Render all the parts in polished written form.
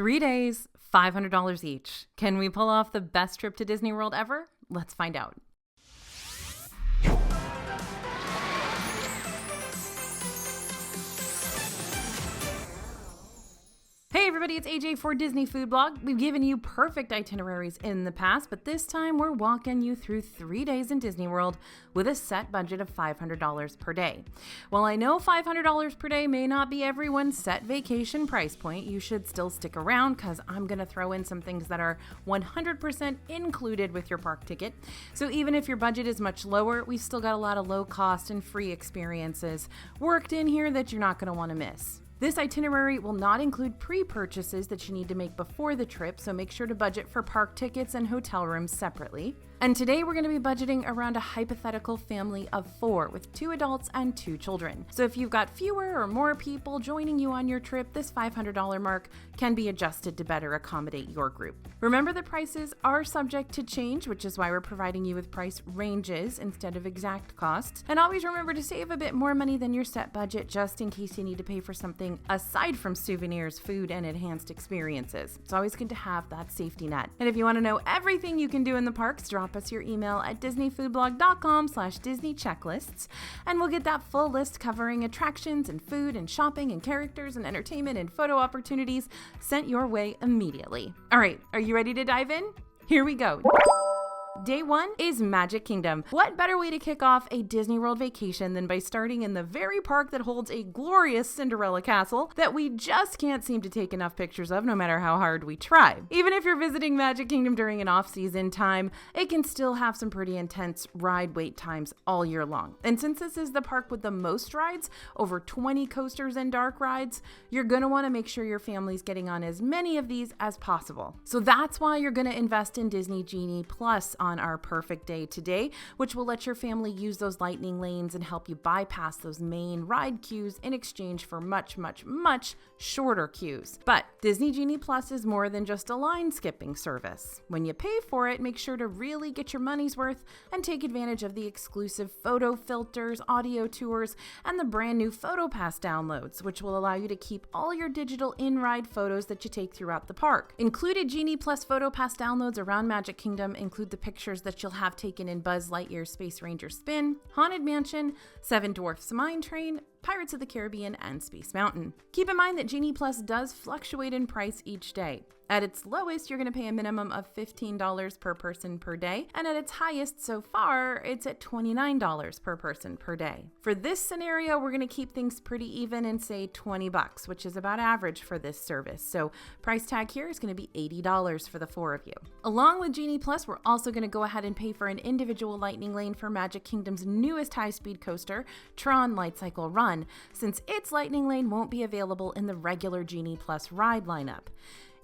3 days, $500 each. Can we pull off the best trip to Disney World ever? Let's find out. Hey everybody, it's AJ for Disney Food Blog. We've given you perfect itineraries in the past, but this time we're walking you through 3 days in Disney World with a set budget of $500 per day. While I know $500 per day may not be everyone's set vacation price point, you should still stick around because I'm going to throw in some things that are 100% included with your park ticket. So even if your budget is much lower, we've still got a lot of low cost and free experiences worked in here that you're not going to want to miss. This itinerary will not include pre-purchases that you need to make before the trip, so make sure to budget for park tickets and hotel rooms separately. And today we're going to be budgeting around a hypothetical family of 4 with 2 adults and 2 children. So if you've got fewer or more people joining you on your trip, this $500 mark can be adjusted to better accommodate your group. Remember, the prices are subject to change, which is why we're providing you with price ranges instead of exact costs. And always remember to save a bit more money than your set budget just in case you need to pay for something aside from souvenirs, food, and enhanced experiences. It's always good to have that safety net. And if you want to know everything you can do in the parks, drop us your email at disneyfoodblog.com/Disney checklists, and we'll get that full list covering attractions and food and shopping and characters and entertainment and photo opportunities sent your way immediately. All right, are you ready to dive in? Here we go. Day 1 is Magic Kingdom. What better way to kick off a Disney World vacation than by starting in the very park that holds a glorious Cinderella castle that we just can't seem to take enough pictures of no matter how hard we try. Even if you're visiting Magic Kingdom during an off-season time, it can still have some pretty intense ride wait times all year long. And since this is the park with the most rides, over 20 coasters and dark rides, you're going to want to make sure your family's getting on as many of these as possible. So that's why you're going to invest in Disney Genie Plus on our perfect day today, which will let your family use those lightning lanes and help you bypass those main ride queues in exchange for much shorter queues. But Disney Genie Plus is more than just a line skipping service. When you pay for it, make sure to really get your money's worth and take advantage of the exclusive photo filters, audio tours, and the brand new PhotoPass downloads, which will allow you to keep all your digital in-ride photos that you take throughout the park. Included Genie Plus PhotoPass downloads around Magic Kingdom include the pictures that you'll have taken in Buzz Lightyear's Space Ranger Spin, Haunted Mansion, Seven Dwarfs Mine Train, Pirates of the Caribbean, and Space Mountain. Keep in mind that Genie Plus does fluctuate in price each day. At its lowest, you're going to pay a minimum of $15 per person per day, and at its highest so far, it's at $29 per person per day. For this scenario, we're going to keep things pretty even and say $20, which is about average for this service. So price tag here is going to be $80 for the 4 of you. Along with Genie Plus, we're also going to go ahead and pay for an individual lightning lane for Magic Kingdom's newest high-speed coaster, Tron Light Cycle Run, since its lightning lane won't be available in the regular Genie Plus ride lineup.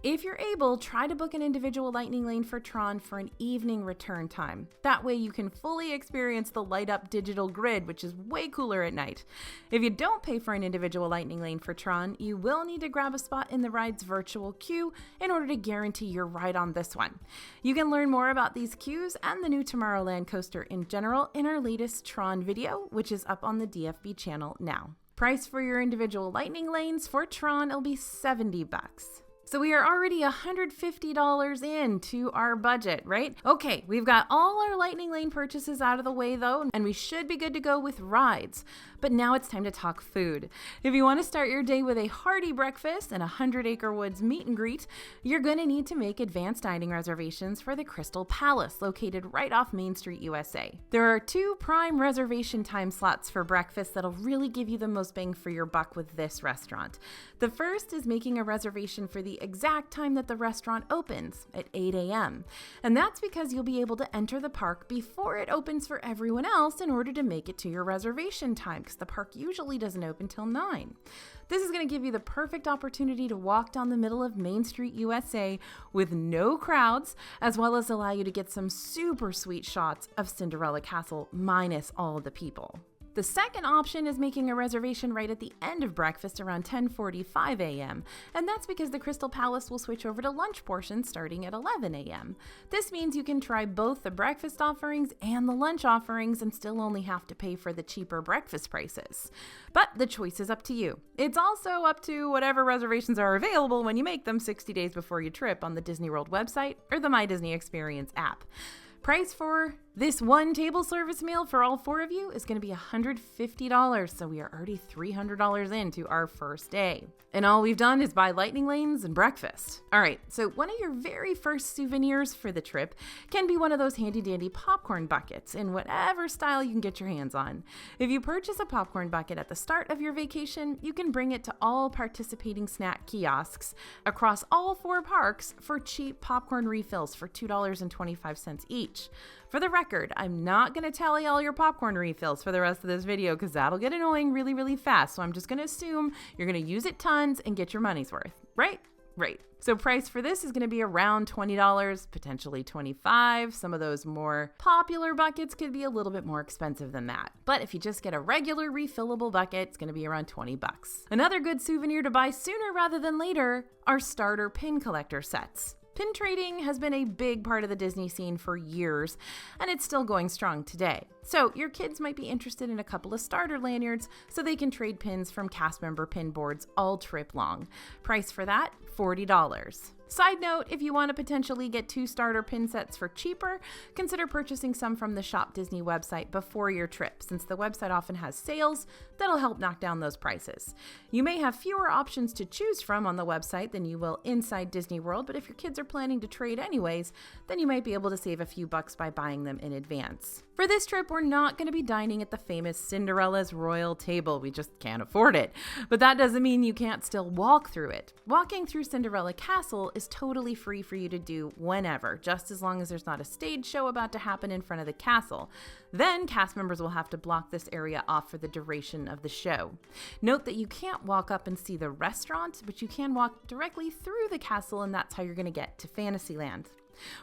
If you're able, try to book an individual lightning lane for Tron for an evening return time. That way you can fully experience the light up digital grid, which is way cooler at night. If you don't pay for an individual lightning lane for Tron, you will need to grab a spot in the ride's virtual queue in order to guarantee your ride on this one. You can learn more about these queues and the new Tomorrowland coaster in general in our latest Tron video, which is up on the DFB channel now. Price for your individual lightning lanes for Tron will be $70. So we are already $150 into our budget, right? Okay, we've got all our lightning lane purchases out of the way though, and we should be good to go with rides. But now it's time to talk food. If you want to start your day with a hearty breakfast and a 100-acre woods meet and greet, you're going to need to make advanced dining reservations for the Crystal Palace, located right off Main Street, USA. There are 2 prime reservation time slots for breakfast that'll really give you the most bang for your buck with this restaurant. The first is making a reservation for the exact time that the restaurant opens, at 8 a.m. And that's because you'll be able to enter the park before it opens for everyone else in order to make it to your reservation time, because the park usually doesn't open till 9. This is going to give you the perfect opportunity to walk down the middle of Main Street, USA with no crowds, as well as allow you to get some super sweet shots of Cinderella Castle minus all of the people. The second option is making a reservation right at the end of breakfast around 10:45 a.m., and that's because the Crystal Palace will switch over to lunch portions starting at 11 a.m. This means you can try both the breakfast offerings and the lunch offerings and still only have to pay for the cheaper breakfast prices. But the choice is up to you. It's also up to whatever reservations are available when you make them 60 days before your trip on the Disney World website or the My Disney Experience app. Price for this one table service meal for all four of you is going to be $150, so we are already $300 into our first day. And all we've done is buy lightning lanes and breakfast. All right, so one of your very first souvenirs for the trip can be one of those handy-dandy popcorn buckets in whatever style you can get your hands on. If you purchase a popcorn bucket at the start of your vacation, you can bring it to all participating snack kiosks across all four parks for cheap popcorn refills for $2.25 each. For the record, I'm not going to tally all your popcorn refills for the rest of this video because that'll get annoying really, really fast. So I'm just going to assume you're going to use it tons and get your money's worth, right? Right. So price for this is going to be around $20, potentially $25. Some of those more popular buckets could be a little bit more expensive than that. But if you just get a regular refillable bucket, it's going to be around $20. Another good souvenir to buy sooner rather than later are starter pin collector sets. Pin trading has been a big part of the Disney scene for years, and it's still going strong today. So your kids might be interested in a couple of starter lanyards so they can trade pins from cast member pin boards all trip long. Price for that, $40. Side note, if you want to potentially get 2 starter pin sets for cheaper, consider purchasing some from the Shop Disney website before your trip, since the website often has sales that'll help knock down those prices. You may have fewer options to choose from on the website than you will inside Disney World, but if your kids are planning to trade anyways, then you might be able to save a few bucks by buying them in advance. For this trip, we're not going to be dining at the famous Cinderella's Royal Table. We just can't afford it. But that doesn't mean you can't still walk through it. Walking through Cinderella Castle is totally free for you to do whenever, just as long as there's not a stage show about to happen in front of the castle. Then cast members will have to block this area off for the duration of the show. Note that you can't walk up and see the restaurant, but you can walk directly through the castle, and that's how you're going to get to Fantasyland.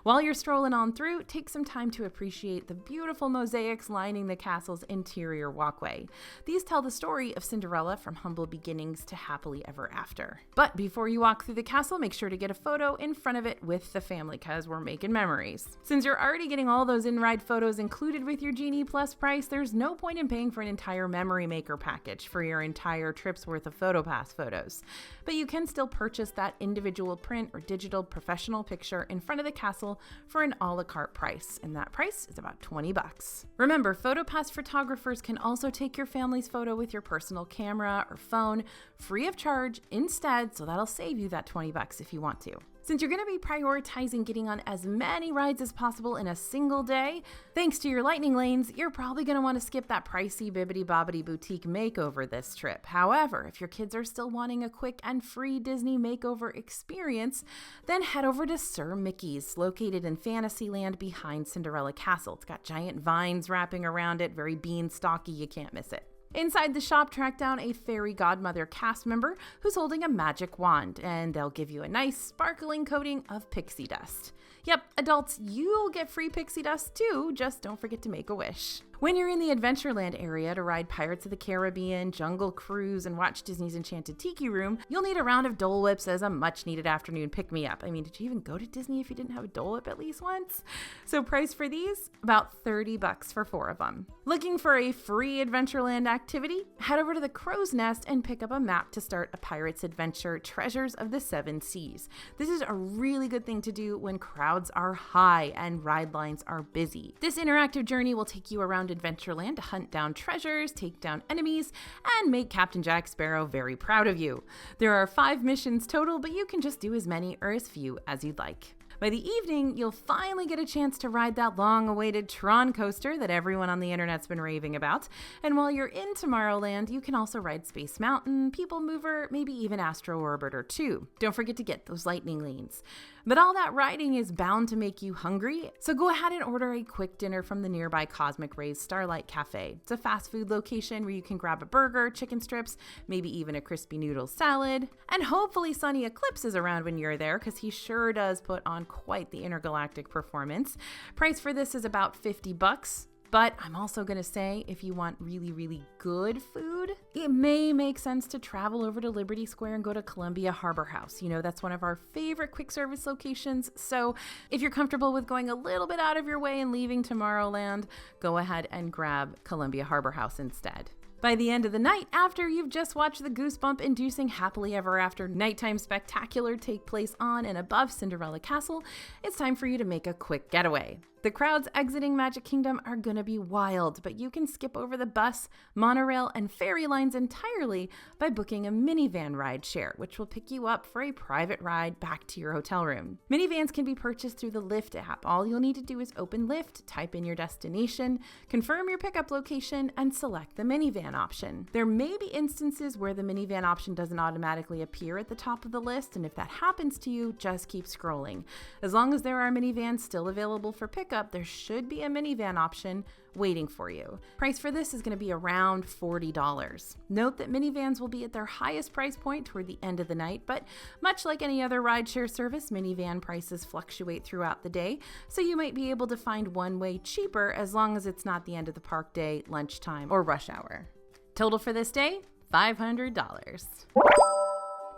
While you're strolling on through, take some time to appreciate the beautiful mosaics lining the castle's interior walkway. These tell the story of Cinderella from humble beginnings to happily ever after. But before you walk through the castle, make sure to get a photo in front of it with the family because we're making memories. Since you're already getting all those in-ride photos included with your Genie Plus price, there's no point in paying for an entire Memory Maker package for your entire trip's worth of PhotoPass photos. But you can still purchase that individual print or digital professional picture in front of the castle for an a la carte price, and that price is about $20. Remember, PhotoPass photographers can also take your family's photo with your personal camera or phone free of charge instead, so that'll save you that $20 if you want to. Since you're going to be prioritizing getting on as many rides as possible in a single day, thanks to your lightning lanes, you're probably going to want to skip that pricey bibbidi-bobbidi boutique makeover this trip. However, if your kids are still wanting a quick and free Disney makeover experience, then head over to Sir Mickey's, located in Fantasyland behind Cinderella Castle. It's got giant vines wrapping around it, very beanstalky, you can't miss it. Inside the shop, track down a fairy godmother cast member who's holding a magic wand, and they'll give you a nice sparkling coating of pixie dust. Yep, adults, you'll get free pixie dust too, just don't forget to make a wish. When you're in the Adventureland area to ride Pirates of the Caribbean, Jungle Cruise, and watch Disney's Enchanted Tiki Room, you'll need a round of Dole Whips as a much-needed afternoon pick-me-up. I mean, did you even go to Disney if you didn't have a Dole Whip at least once? So price for these? About $30 for 4 of them. Looking for a free Adventureland activity? Head over to the Crow's Nest and pick up a map to start a Pirate's Adventure Treasures of the Seven Seas. This is a really good thing to do when crowds are high and ride lines are busy. This interactive journey will take you around Adventureland to hunt down treasures, take down enemies, and make Captain Jack Sparrow very proud of you. There are 5 missions total, but you can just do as many or as few as you'd like. By the evening, you'll finally get a chance to ride that long-awaited Tron coaster that everyone on the internet's been raving about. And while you're in Tomorrowland, you can also ride Space Mountain, People Mover, maybe even Astro Orbiter too. Don't forget to get those lightning lanes. But all that riding is bound to make you hungry, so go ahead and order a quick dinner from the nearby Cosmic Rays Starlight Cafe. It's a fast food location where you can grab a burger, chicken strips, maybe even a crispy noodle salad. And hopefully Sunny Eclipse is around when you're there, because he sure does put on quite the intergalactic performance. Price for this is about $50. But I'm also going to say, if you want really, really good food, it may make sense to travel over to Liberty Square and go to Columbia Harbor House. You know, that's one of our favorite quick service locations. So if you're comfortable with going a little bit out of your way and leaving Tomorrowland, go ahead and grab Columbia Harbor House instead. By the end of the night, after you've just watched the goosebump-inducing Happily Ever After nighttime spectacular take place on and above Cinderella Castle, it's time for you to make a quick getaway. The crowds exiting Magic Kingdom are going to be wild, but you can skip over the bus, monorail, and ferry lines entirely by booking a minivan ride share, which will pick you up for a private ride back to your hotel room. Minivans can be purchased through the Lyft app. All you'll need to do is open Lyft, type in your destination, confirm your pickup location, and select the minivan option. There may be instances where the minivan option doesn't automatically appear at the top of the list, and if that happens to you, just keep scrolling. As long as there are minivans still available for pickup, there should be a minivan option waiting for you. Price for this is going to be around $40. Note that minivans will be at their highest price point toward the end of the night, but much like any other rideshare service, minivan prices fluctuate throughout the day, so you might be able to find one way cheaper as long as it's not the end of the park day, lunchtime, or rush hour. Total for this day, $500.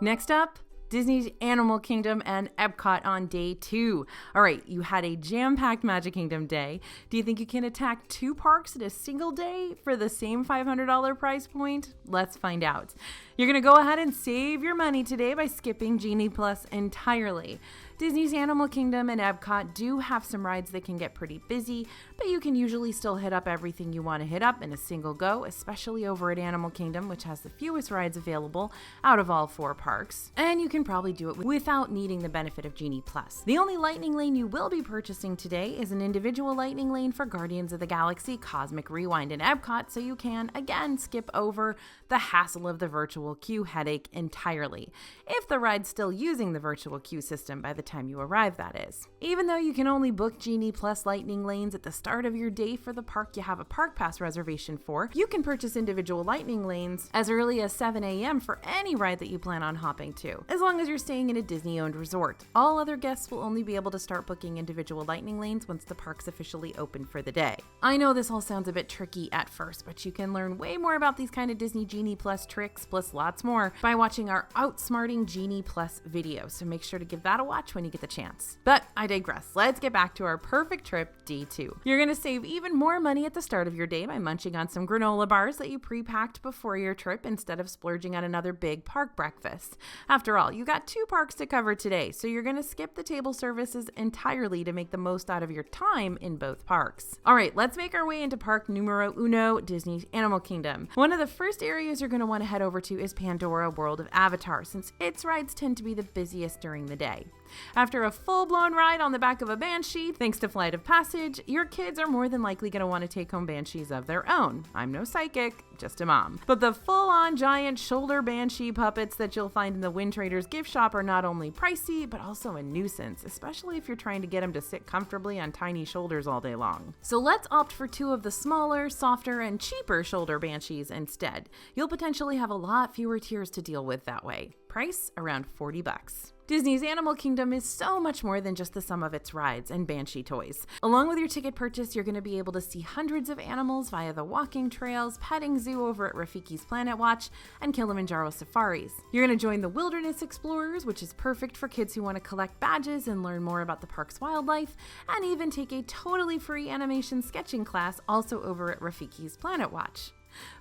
Next up, Disney's Animal Kingdom and Epcot on day 2. All right, you had a jam-packed Magic Kingdom day. Do you think you can attack 2 parks in a single day for the same $500 price point? Let's find out. You're going to go ahead and save your money today by skipping Genie Plus entirely. Disney's Animal Kingdom and Epcot do have some rides that can get pretty busy, but you can usually still hit up everything you want to hit up in a single go, especially over at Animal Kingdom, which has the fewest rides available out of all 4 parks. And you can probably do it without needing the benefit of Genie Plus. The only Lightning Lane you will be purchasing today is an individual Lightning Lane for Guardians of the Galaxy Cosmic Rewind in Epcot, so you can, again, skip over the hassle of the virtual queue headache entirely, if the ride's still using the virtual queue system by the time you arrive, that is. Even though you can only book Genie Plus Lightning Lanes at the start of your day for the park you have a Park Pass reservation for, you can purchase individual Lightning Lanes as early as 7 a.m. for any ride that you plan on hopping to, as long as you're staying in a Disney-owned resort. All other guests will only be able to start booking individual Lightning Lanes once the park's officially open for the day. I know this all sounds a bit tricky at first, but you can learn way more about these kind of Disney Genie Plus tricks, plus lots more, by watching our Outsmarting Genie Plus video, so make sure to give that a watch when you get the chance. But I digress. Let's get back to our perfect trip, day 2. You're going to save even more money at the start of your day by munching on some granola bars that you pre-packed before your trip instead of splurging on another big park breakfast. After all, you got 2 parks to cover today, so you're going to skip the table services entirely to make the most out of your time in both parks. All right, let's make our way into park numero uno, Disney's Animal Kingdom. One of the first areas you're going to want to head over to is Pandora World of Avatar, since its rides tend to be the busiest during the day. After a full-blown ride on the back of a Banshee, thanks to Flight of Passage, your kids are more than likely going to want to take home Banshees of their own. I'm no psychic, just a mom. But the full-on giant shoulder Banshee puppets that you'll find in the Wind Traders gift shop are not only pricey, but also a nuisance, especially if you're trying to get them to sit comfortably on tiny shoulders all day long. So let's opt for 2 of the smaller, softer, and cheaper shoulder Banshees instead. You'll potentially have a lot fewer tiers to deal with that way. Price around $40. Disney's Animal Kingdom is so much more than just the sum of its rides and Banshee toys. Along with your ticket purchase, you're going to be able to see hundreds of animals via the walking trails, petting zoo over at Rafiki's Planet Watch, and Kilimanjaro safaris. You're going to join the Wilderness Explorers, which is perfect for kids who want to collect badges and learn more about the park's wildlife, and even take a totally free animation sketching class also over at Rafiki's Planet Watch.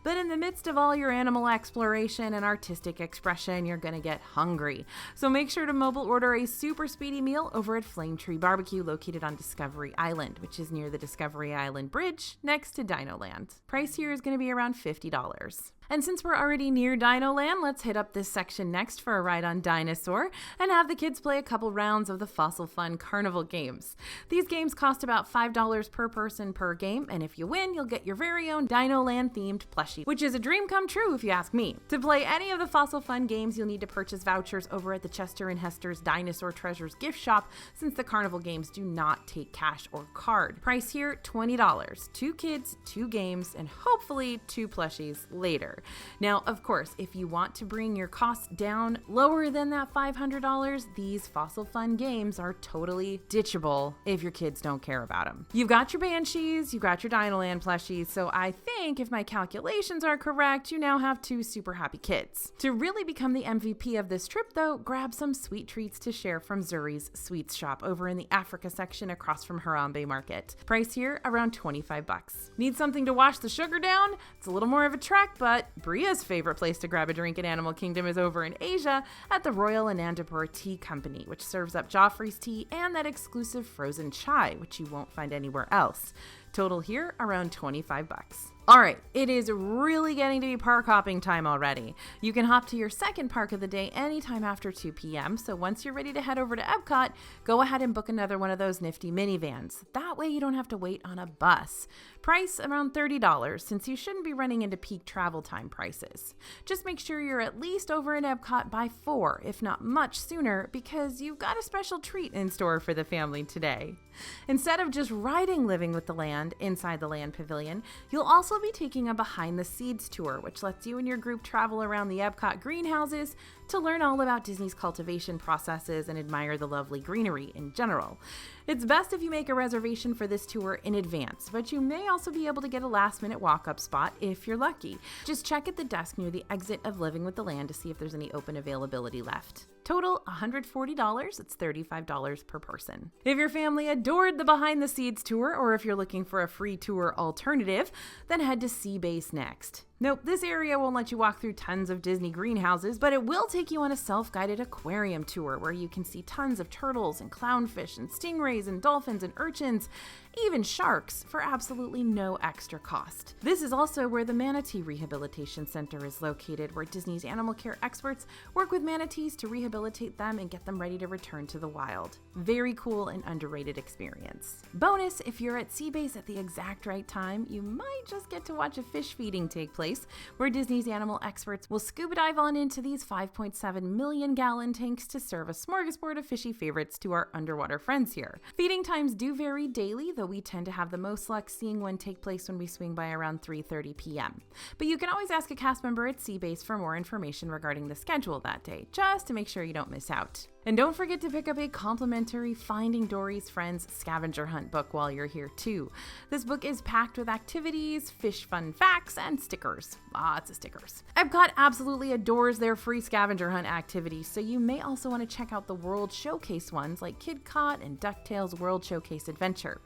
But in the midst of all your animal exploration and artistic expression, you're going to get hungry. So make sure to mobile order a super speedy meal over at Flame Tree Barbecue, located on Discovery Island, which is near the Discovery Island Bridge next to Dino Land. Price here is going to be around $50. And since we're already near Dino Land, let's hit up this section next for a ride on Dinosaur and have the kids play a couple rounds of the Fossil Fun Carnival games. These games cost about $5 per person per game, and if you win, you'll get your very own Dino Land themed plushie, which is a dream come true if you ask me. To play any of the Fossil Fun games, you'll need to purchase vouchers over at the Chester and Hester's Dinosaur Treasures gift shop, since the carnival games do not take cash or card. Price here, $20. 2 kids, 2 games, and hopefully 2 plushies later. year. Now, of course, if you want to bring your costs down lower than that $500, these Fossil Fun games are totally ditchable if your kids don't care about them. You've got your Banshees, you've got your Dinoland plushies, so I think if my calculations are correct, you now have 2 super happy kids. To really become the MVP of this trip though, grab some sweet treats to share from Zuri's Sweets Shop over in the Africa section across from Harambe Market. Price here around $25. Need something to wash the sugar down? It's a little more of a trek, but Bria's favorite place to grab a drink in Animal Kingdom is over in Asia at the Royal Anandapur Tea Company, which serves up Joffrey's tea and that exclusive frozen chai, which you won't find anywhere else. Total here around $25. All right, it is really getting to be park hopping time already. You can hop to your second park of the day anytime after 2 p.m. So once you're ready to head over to Epcot, go ahead and book another one of those nifty minivans. That way you don't have to wait on a bus. Price around $30 since you shouldn't be running into peak travel time prices. Just make sure you're at least over in Epcot by 4, if not much sooner, because you've got a special treat in store for the family today. Instead of just riding Living with the Land inside the Land Pavilion, you'll also be taking a behind the scenes tour, which lets you and your group travel around the Epcot greenhouses to learn all about Disney's cultivation processes and admire the lovely greenery in general. It's best if you make a reservation for this tour in advance, but you may also be able to get a last-minute walk-up spot if you're lucky. Just check at the desk near the exit of Living with the Land to see if there's any open availability left. Total $140, it's $35 per person. If your family adored the behind the scenes tour, or if you're looking for a free tour alternative, then head to Sea Base next. Nope, this area won't let you walk through tons of Disney greenhouses, but it will take you on a self-guided aquarium tour where you can see tons of turtles and clownfish and stingrays and dolphins and urchins, even sharks, for absolutely no extra cost. This is also where the Manatee Rehabilitation Center is located, where Disney's animal care experts work with manatees to rehabilitate them and get them ready to return to the wild. Very cool and underrated experience. Bonus, if you're at Sea Base at the exact right time, you might just get to watch a fish feeding take place, where Disney's animal experts will scuba dive on into these 5.7 million gallon tanks to serve a smorgasbord of fishy favorites to our underwater friends here. Feeding times do vary daily, though we tend to have the most luck seeing one take place when we swing by around 3:30 p.m. But you can always ask a cast member at Sea Base for more information regarding the schedule that day, just to make sure you don't miss out. And don't forget to pick up a complimentary Finding Dory's Friends scavenger hunt book while you're here too. This book is packed with activities, fish fun facts, and stickers. Lots of stickers. Epcot absolutely adores their free scavenger hunt activities, so you may also want to check out the World Showcase ones like KidCot and DuckTales World Showcase Adventure.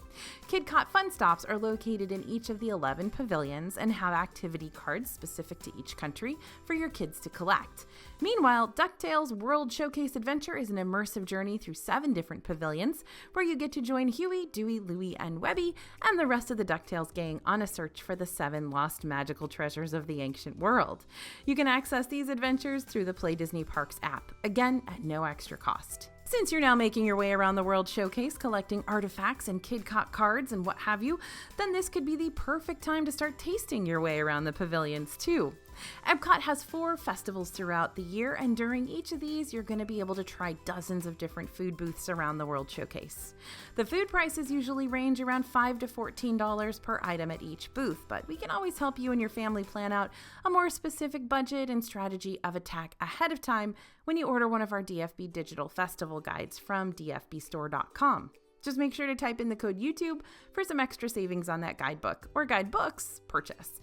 KidCot Fun Stops are located in each of the 11 pavilions and have activity cards specific to each country for your kids to collect. Meanwhile, DuckTales World Showcase Adventure is an immersive journey through 7 different pavilions where you get to join Huey, Dewey, Louie, and Webby and the rest of the DuckTales gang on a search for the 7 lost magical treasures of the ancient world. You can access these adventures through the Play Disney Parks app, again at no extra cost. Since you're now making your way around the World Showcase collecting artifacts and KidCot cards and what have you, then this could be the perfect time to start tasting your way around the pavilions too. Epcot has 4 festivals throughout the year, and during each of these, you're going to be able to try dozens of different food booths around the World Showcase. The food prices usually range around $5 to $14 per item at each booth, but we can always help you and your family plan out a more specific budget and strategy of attack ahead of time when you order one of our DFB digital festival guides from dfbstore.com. Just make sure to type in the code YouTube for some extra savings on that guidebook or guidebooks purchase.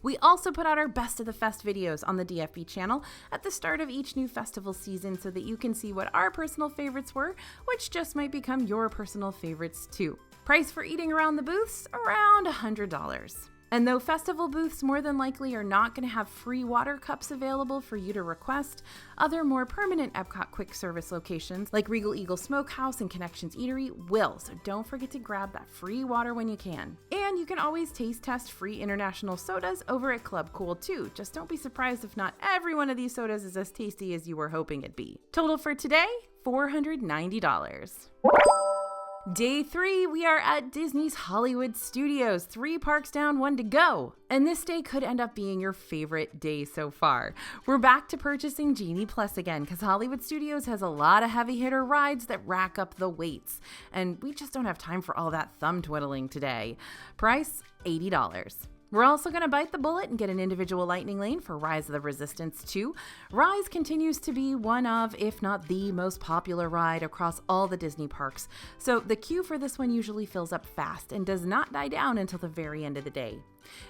We also put out our Best of the Fest videos on the DFB channel at the start of each new festival season so that you can see what our personal favorites were, which just might become your personal favorites too. Price for eating around the booths? Around $100. And though festival booths more than likely are not going to have free water cups available for you to request, other more permanent Epcot quick service locations like Regal Eagle Smokehouse and Connections Eatery will, so don't forget to grab that free water when you can. And you can always taste test free international sodas over at Club Cool too. Just don't be surprised if not every one of these sodas is as tasty as you were hoping it'd be. Total for today, $490. Day 3, we are at Disney's Hollywood Studios, 3 parks down, 1 to go. And this day could end up being your favorite day so far. We're back to purchasing Genie Plus again because Hollywood Studios has a lot of heavy hitter rides that rack up the waits. And we just don't have time for all that thumb twiddling today. Price, $80. We're also going to bite the bullet and get an individual lightning lane for Rise of the Resistance 2. Rise continues to be one of, if not the most popular ride across all the Disney parks, so the queue for this one usually fills up fast and does not die down until the very end of the day.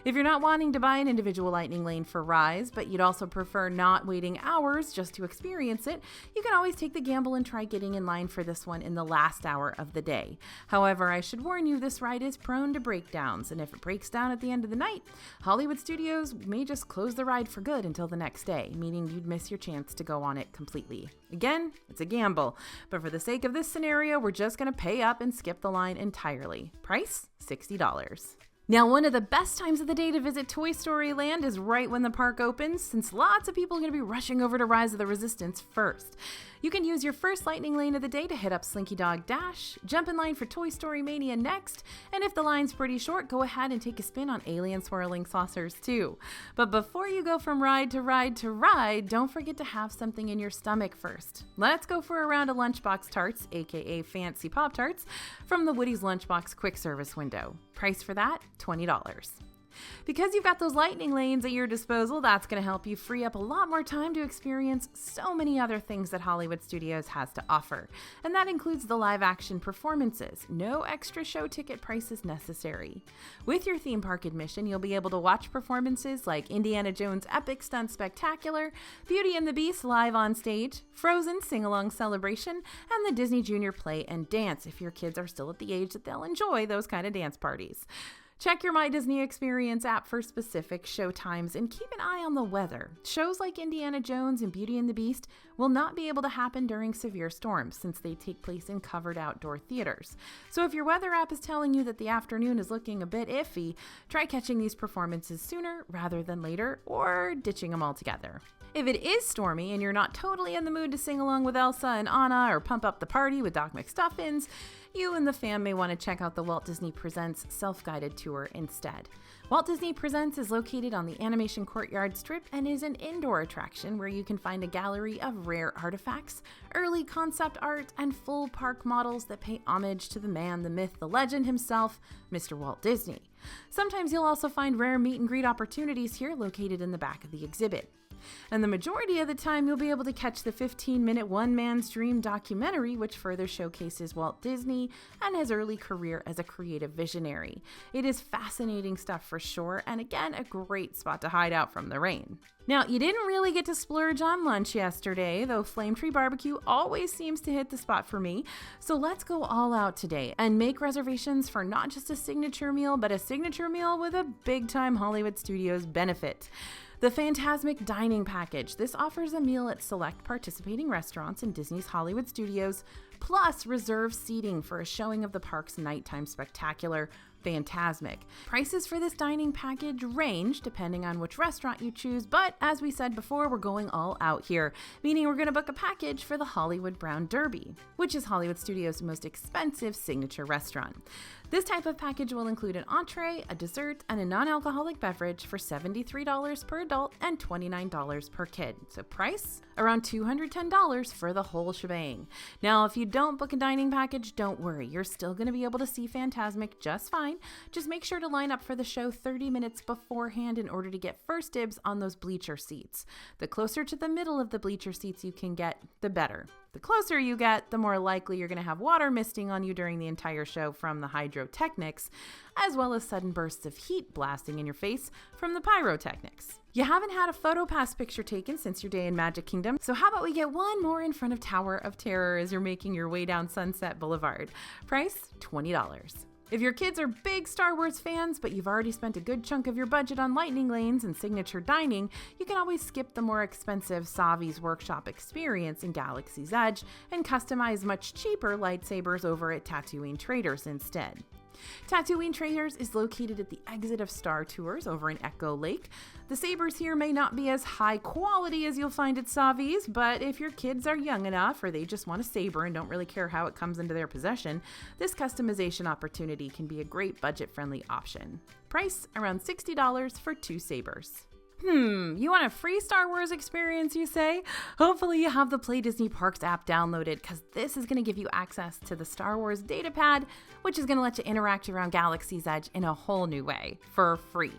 If you're not wanting to buy an individual lightning lane for Rise, but you'd also prefer not waiting hours just to experience it, you can always take the gamble and try getting in line for this one in the last hour of the day. However, I should warn you, this ride is prone to breakdowns, and if it breaks down at the end of the night, Hollywood Studios may just close the ride for good until the next day, meaning you'd miss your chance to go on it completely. Again, it's a gamble, but for the sake of this scenario, we're just going to pay up and skip the line entirely. Price, $60. Now, one of the best times of the day to visit Toy Story Land is right when the park opens, since lots of people are going to be rushing over to Rise of the Resistance first. You can use your first lightning lane of the day to hit up Slinky Dog Dash, jump in line for Toy Story Mania next, and if the line's pretty short, go ahead and take a spin on Alien Swirling Saucers too. But before you go from ride to ride to ride, don't forget to have something in your stomach first. Let's go for a round of Lunchbox Tarts, aka Fancy Pop-Tarts, from the Woody's Lunchbox quick service window. Price for that, $20. Because you've got those lightning lanes at your disposal, that's going to help you free up a lot more time to experience so many other things that Hollywood Studios has to offer. And that includes the live action performances. No extra show ticket prices necessary. With your theme park admission, you'll be able to watch performances like Indiana Jones Epic Stunt Spectacular, Beauty and the Beast live on stage, Frozen Sing-Along Celebration, and the Disney Junior Play and Dance if your kids are still at the age that they'll enjoy those kind of dance parties. Check your My Disney Experience app for specific show times and keep an eye on the weather. Shows like Indiana Jones and Beauty and the Beast will not be able to happen during severe storms since they take place in covered outdoor theaters. So if your weather app is telling you that the afternoon is looking a bit iffy, try catching these performances sooner rather than later or ditching them altogether. If it is stormy and you're not totally in the mood to sing along with Elsa and Anna or pump up the party with Doc McStuffins, you and the fam may want to check out the Walt Disney Presents self-guided tour instead. Walt Disney Presents is located on the Animation Courtyard Strip and is an indoor attraction where you can find a gallery of rare artifacts, early concept art, and full park models that pay homage to the man, the myth, the legend himself, Mr. Walt Disney. Sometimes you'll also find rare meet and greet opportunities here located in the back of the exhibit. And the majority of the time, you'll be able to catch the 15-minute One Man's Dream documentary, which further showcases Walt Disney and his early career as a creative visionary. It is fascinating stuff for sure, and again, a great spot to hide out from the rain. Now, you didn't really get to splurge on lunch yesterday, though Flame Tree Barbecue always seems to hit the spot for me. So let's go all out today and make reservations for not just a signature meal, but a signature meal with a big-time Hollywood Studios benefit. The Fantasmic Dining Package. This offers a meal at select participating restaurants in Disney's Hollywood Studios, plus reserved seating for a showing of the park's nighttime spectacular, Fantasmic. Prices for this dining package range depending on which restaurant you choose, but as we said before, we're going all out here, meaning we're going to book a package for the Hollywood Brown Derby, which is Hollywood Studios' most expensive signature restaurant. This type of package will include an entree, a dessert, and a non-alcoholic beverage for $73 per adult and $29 per kid. So price? Around $210 for the whole shebang. Now, if you don't book a dining package, don't worry. You're still going to be able to see Fantasmic just fine. Just make sure to line up for the show 30 minutes beforehand in order to get first dibs on those bleacher seats. The closer to the middle of the bleacher seats you can get, the better. The closer you get, the more likely you're going to have water misting on you during the entire show from the hydrotechnics, as well as sudden bursts of heat blasting in your face from the pyrotechnics. You haven't had a PhotoPass picture taken since your day in Magic Kingdom, so how about we get one more in front of Tower of Terror as you're making your way down Sunset Boulevard. Price, $20. If your kids are big Star Wars fans, but you've already spent a good chunk of your budget on lightning lanes and signature dining, you can always skip the more expensive Savi's Workshop experience in Galaxy's Edge and customize much cheaper lightsabers over at Tatooine Traders instead. Tatooine Traders is located at the exit of Star Tours over in Echo Lake. The sabers here may not be as high quality as you'll find at Savi's, but if your kids are young enough or they just want a saber and don't really care how it comes into their possession, this customization opportunity can be a great budget-friendly option. Price around $60 for 2 sabers. You want a free Star Wars experience, you say? Hopefully you have the Play Disney Parks app downloaded, because this is going to give you access to the Star Wars datapad, which is going to let you interact around Galaxy's Edge in a whole new way, for free.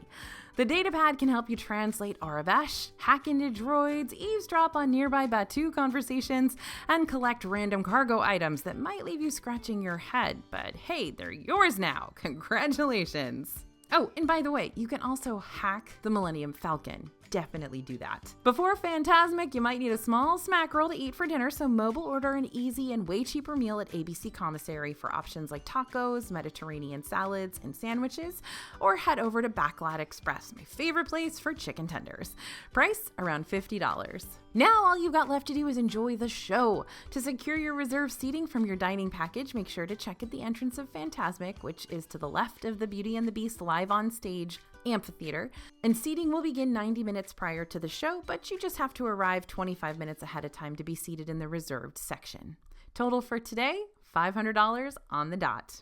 The datapad can help you translate Aravesh, hack into droids, eavesdrop on nearby Batuu conversations, and collect random cargo items that might leave you scratching your head. But hey, they're yours now. Congratulations! Oh, and by the way, you can also hack the Millennium Falcon. Definitely do that. Before Fantasmic, you might need a small smack roll to eat for dinner, so mobile order an easy and way cheaper meal at ABC Commissary for options like tacos, Mediterranean salads, and sandwiches, or head over to Backlot Express, my favorite place for chicken tenders. Price around $50. Now all you've got left to do is enjoy the show. To secure your reserved seating from your dining package, make sure to check at the entrance of Fantasmic, which is to the left of the Beauty and the Beast live on stage amphitheater, and seating will begin 90 minutes prior to the show, but you just have to arrive 25 minutes ahead of time to be seated in the reserved section. Total for today, $500 on the dot.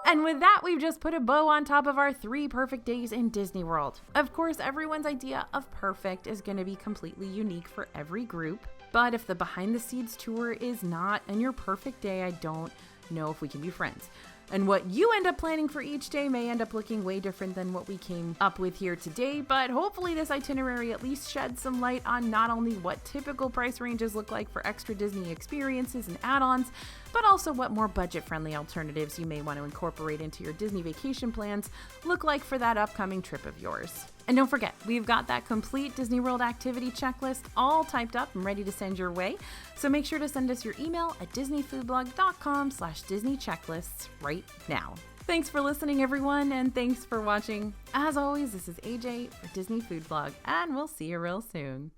And with that, we've just put a bow on top of our 3 perfect days in Disney World. Of course, everyone's idea of perfect is going to be completely unique for every group, but if the behind the scenes tour is not and your perfect day, I don't know if we can be friends. And what you end up planning for each day may end up looking way different than what we came up with here today, but hopefully this itinerary at least sheds some light on not only what typical price ranges look like for extra Disney experiences and add-ons, but also what more budget-friendly alternatives you may want to incorporate into your Disney vacation plans look like for that upcoming trip of yours. And don't forget, we've got that complete Disney World activity checklist all typed up and ready to send your way. So make sure to send us your email at disneyfoodblog.com/DisneyChecklists right now. Thanks for listening, everyone, and thanks for watching. As always, this is AJ for Disney Food Blog, and we'll see you real soon.